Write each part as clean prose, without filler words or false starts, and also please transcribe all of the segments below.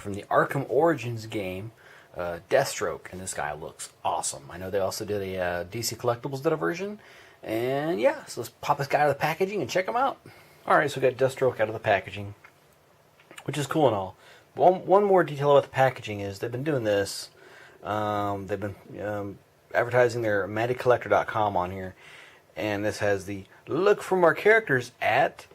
from the Arkham Origins game, Deathstroke, and this guy looks awesome. I know they also did a DC Collectibles did a version, and yeah, so let's pop this guy out of the packaging and check him out. Alright, so we got Deathstroke out of the packaging, which is cool and all. One more detail about the packaging is they've been doing this, they've been advertising their MattyCollector.com on here, and this has the look for more characters at...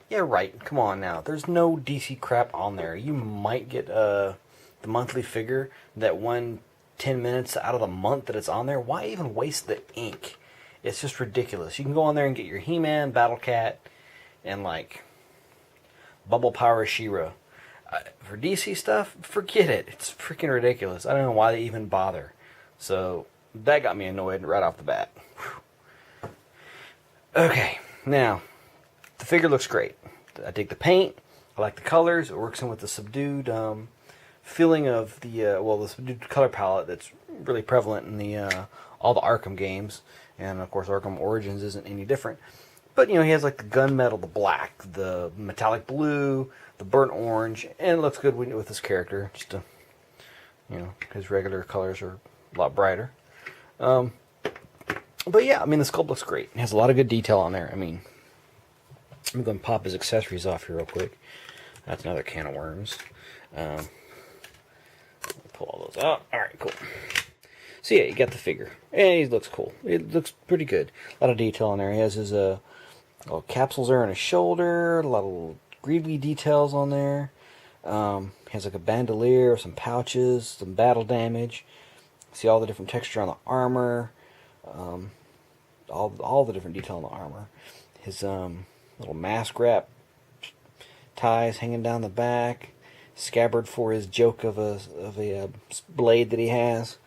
Yeah, right. Come on now. There's no DC crap on there. You might get the monthly figure that 10 minutes out of the month that it's on there. Why even waste the ink? It's just ridiculous. You can go on there and get your He-Man, Battle Cat, and like Bubble Power She-Ra. For DC stuff, forget it. It's freaking ridiculous. I don't know why they even bother. So that got me annoyed right off the bat. Whew. Okay, now the figure looks great. I dig the paint. I like the colors. It works in with the subdued feeling of the the subdued color palette that's really prevalent in the all the Arkham games, and of course Arkham Origins isn't any different. But you know, he has like the gunmetal, the black, the metallic blue, the burnt orange, and it looks good with this character. Just to, you know, his regular colors are a lot brighter. But yeah, I mean, the sculpt looks great. It has a lot of good detail on there. I mean, I'm going to pop his accessories off here real quick. That's another can of worms. Pull all those out. Alright, cool. So yeah, you got the figure. And he looks cool. It looks pretty good. A lot of detail on there. He has his little capsules there on his shoulder. A lot of little greedy details on there. He has like a bandolier, some pouches, some battle damage. See all the different texture on the armor. All the different detail on the armor. His little mask wrap ties hanging down the back, scabbard for his joke of a blade that he has,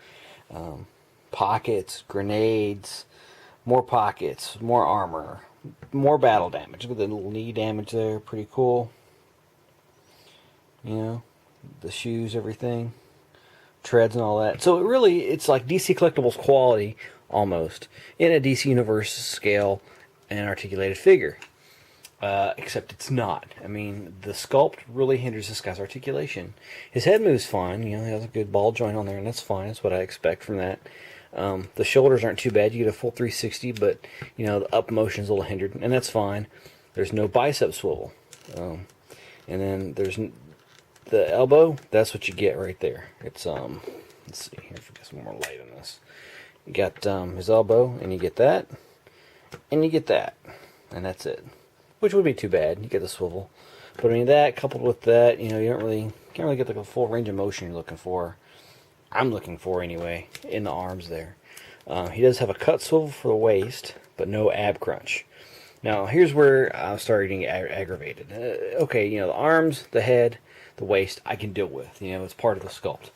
pockets, grenades, more pockets, more armor, more battle damage. Look at the little knee damage there, pretty cool. You know, the shoes, everything, treads and all that. So it's like DC Collectibles quality almost in a DC Universe scale and articulated figure. Except it's not. I mean, the sculpt really hinders this guy's articulation. His head moves fine. You know, he has a good ball joint on there, and that's fine. That's what I expect from that. The shoulders aren't too bad. You get a full 360, but, you know, the up motion's a little hindered, and that's fine. There's no bicep swivel. And then there's the elbow. That's what you get right there. It's, let's see here if we get some more light on this. You got his elbow, and you get that, and you get that, and that's it. Which would be too bad. You get the swivel, but I mean that coupled with that, you know, you can't really get the full range of motion you're looking for. I'm looking for anyway in the arms there. He does have a cut swivel for the waist, but no ab crunch. Now here's where I'm starting to get aggravated. Okay, you know, the arms, the head, the waist, I can deal with. You know, it's part of the sculpt.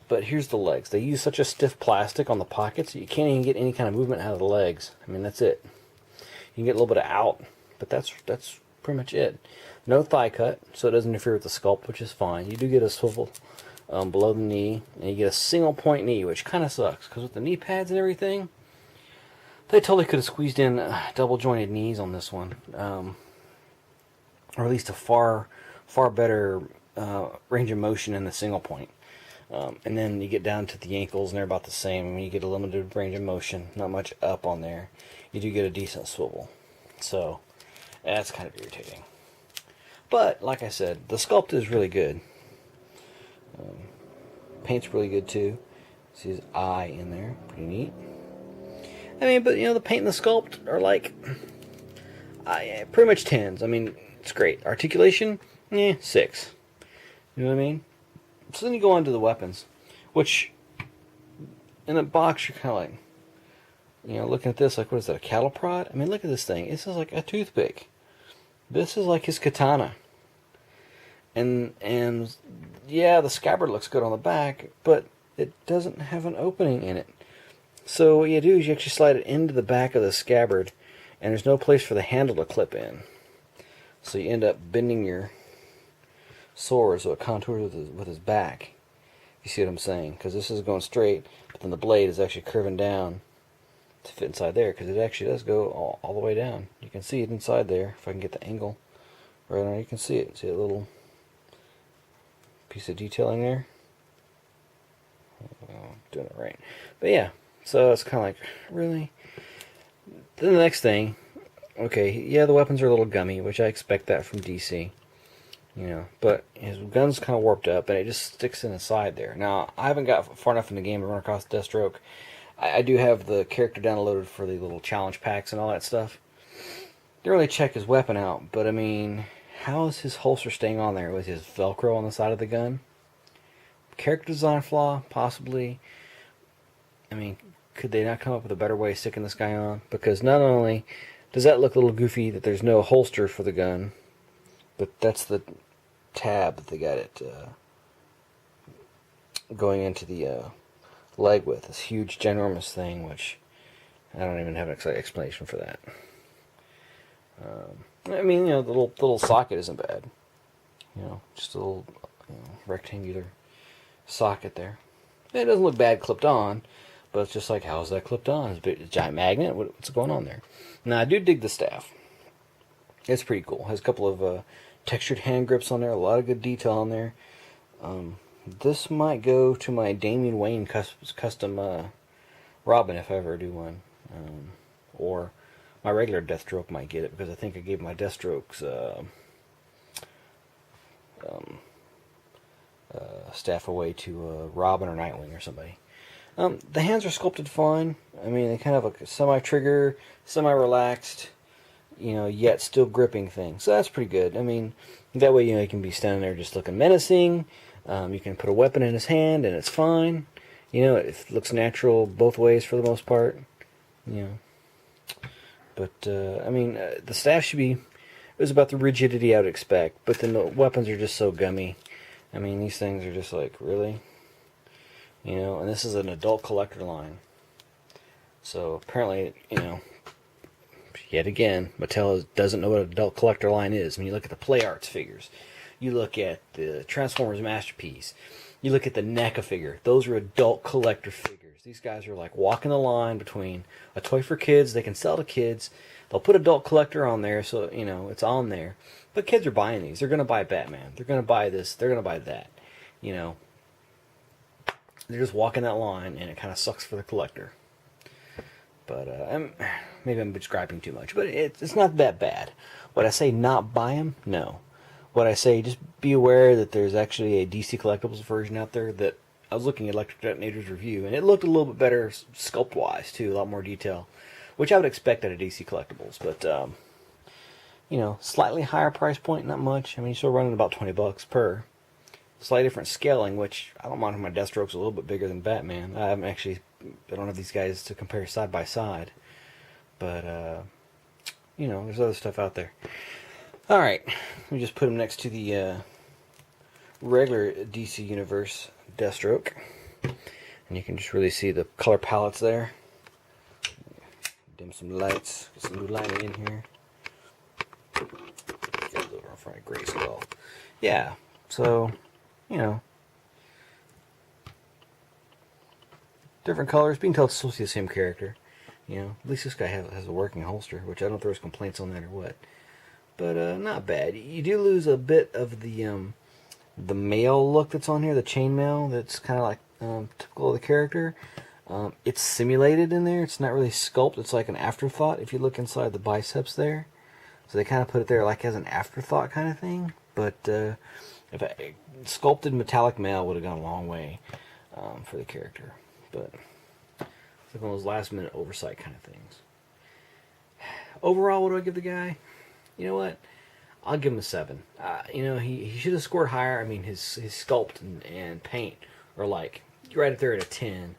But here's the legs. They use such a stiff plastic on the pockets, you can't even get any kind of movement out of the legs. I mean, that's it. You can get a little bit of out. But that's pretty much it. No thigh cut, so it doesn't interfere with the sculpt, which is fine. You do get a swivel below the knee, and you get a single point knee, which kind of sucks, because with the knee pads and everything, they totally could have squeezed in double jointed knees on this one, or at least a far better range of motion in the single point. And then you get down to the ankles, and they're about the same. I mean, you get a limited range of motion, not much up on there. You do get a decent swivel, so that's kind of irritating. But, like I said, the sculpt is really good. Paint's really good, too. See his eye in there. Pretty neat. I mean, but, you know, the paint and the sculpt are like... pretty much 10s. I mean, it's great. Articulation? 6. You know what I mean? So then you go on to the weapons. Which, in a box, you're kind of like... You know, looking at this, like, what is that, a cattle prod? I mean, look at this thing. This is like a toothpick. This is like his katana. And yeah, the scabbard looks good on the back, but it doesn't have an opening in it. So what you do is you actually slide it into the back of the scabbard, and there's no place for the handle to clip in. So you end up bending your sword so it contours with his back. You see what I'm saying? Because this is going straight, but then the blade is actually curving down to fit inside there, because it actually does go all the way down. You can see it inside there. If I can get the angle right on, you can see it. See a little piece of detailing there. Doing it right. But yeah, so it's kind of like, really? Then the next thing, okay, yeah, the weapons are a little gummy, which I expect that from DC. You know, but his gun's kind of warped up, and it just sticks in the side there. Now, I haven't got far enough in the game to run across Deathstroke. I do have the character downloaded for the little challenge packs and all that stuff. Didn't really check his weapon out, but I mean, how is his holster staying on there with his Velcro on the side of the gun? Character design flaw, possibly. I mean, could they not come up with a better way of sticking this guy on? Because not only does that look a little goofy that there's no holster for the gun, but that's the tab that they got it going into the leg with. This huge, ginormous thing, which I don't even have an explanation for that. I mean, you know, the little socket isn't bad. You know, just a little rectangular socket there. It doesn't look bad clipped on, but it's just like, how's that clipped on? Is it a giant magnet? What's going on there? Now, I do dig the staff. It's pretty cool. It has a couple of textured hand grips on there, a lot of good detail on there. This might go to my Damian Wayne custom Robin if I ever do one. Or my regular Deathstroke might get it, because I think I gave my Deathstrokes staff away to Robin or Nightwing or somebody. The hands are sculpted fine. I mean, they kind of have a semi-trigger, semi-relaxed, you know, yet still gripping thing. So that's pretty good. I mean, that way, you know, you can be standing there just looking menacing. You can put a weapon in his hand and it's fine. You know, it looks natural both ways for the most part. You know. But, I mean, the staff should be, it was about the rigidity I would expect. But then the weapons are just so gummy. I mean, these things are just like, really? You know, and this is an adult collector line. So apparently, you know, yet again, Mattel doesn't know what an adult collector line is. When you look at the Play Arts figures, you look at the Transformers Masterpiece, you look at the NECA figure, those are adult collector figures. These guys are like walking the line between a toy for kids, they can sell to kids, they'll put adult collector on there, so, you know, it's on there. But kids are buying these. They're going to buy Batman. They're going to buy this. They're going to buy that. You know, they're just walking that line, and it kind of sucks for the collector. But maybe I'm describing too much, but it's not that bad. Would I say not buy them? No. Would I say just be aware that there's actually a DC Collectibles version out there that I was looking at Electric Detonator's review, and it looked a little bit better sculpt-wise, too, a lot more detail, which I would expect out of DC Collectibles, but, you know, slightly higher price point, not much. I mean, you're still running about $20 per. Slightly different scaling, which I don't mind if my Deathstroke's a little bit bigger than Batman. I don't have these guys to compare side by side, but, you know, there's other stuff out there. Alright, let me just put him next to the regular DC Universe Deathstroke, and you can just really see the color palettes there. Dim some lights, get some new lighting in here. Got a little in front of gray skull. Yeah, so, you know, different colors. Being told it's supposed to be the same character. You know, at least this guy has a working holster, which I don't know if there's complaints on that or what. But not bad. You do lose a bit of the mail look that's on here, the chainmail. That's kind of like typical of the character. It's simulated in there. It's not really sculpted. It's like an afterthought. If you look inside the biceps there, so they kind of put it there like as an afterthought kind of thing. But if sculpted metallic mail would have gone a long way for the character. But it's like one of those last minute oversight kind of things. Overall, what do I give the guy? You know what? I'll give him a 7. You know, he should have scored higher. I mean, his sculpt and paint are like right up there at a 10.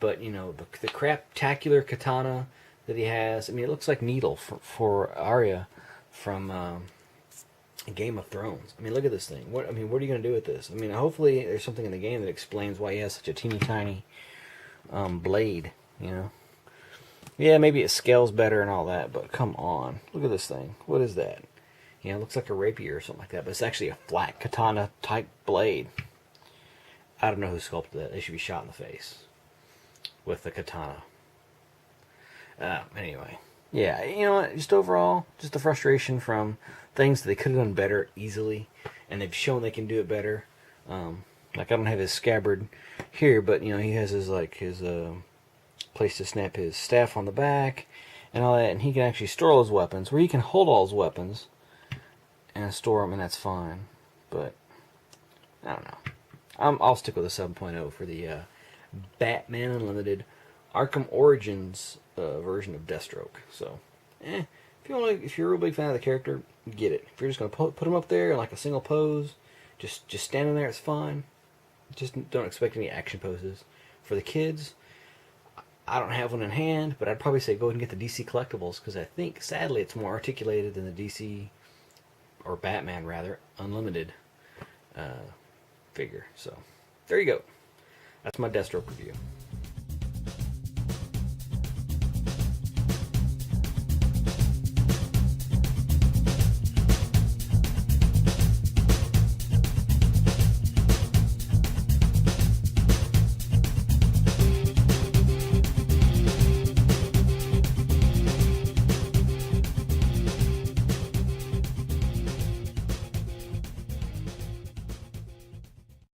But, you know, the craptacular katana that he has, I mean, it looks like Needle for Arya from Game of Thrones. I mean, look at this thing. What are you going to do with this? I mean, hopefully there's something in the game that explains why he has such a teeny tiny blade, you know. Yeah, maybe it scales better and all that, but come on. Look at this thing. What is that? You know, it looks like a rapier or something like that, but it's actually a flat katana-type blade. I don't know who sculpted that. They should be shot in the face with the katana. Anyway. Yeah, you know what? Just overall, just the frustration from things that they could have done better easily, and they've shown they can do it better. Like I don't have his scabbard here, but you know he has his place to snap his staff on the back and all that, and he can actually store all his weapons, where he can hold all his weapons and store them, and that's fine. But I don't know. I'll stick with a 7.0 for the Batman Unlimited Arkham Origins version of Deathstroke. So, if you're a real big fan of the character, get it. If you're just gonna put him up there in like a single pose, just standing there, it's fine. Just don't expect any action poses. For the kids, I don't have one in hand, but I'd probably say go ahead and get the DC Collectibles, because I think, sadly, it's more articulated than the DC, or Batman rather, Unlimited figure. So, there you go. That's my Deathstroke review.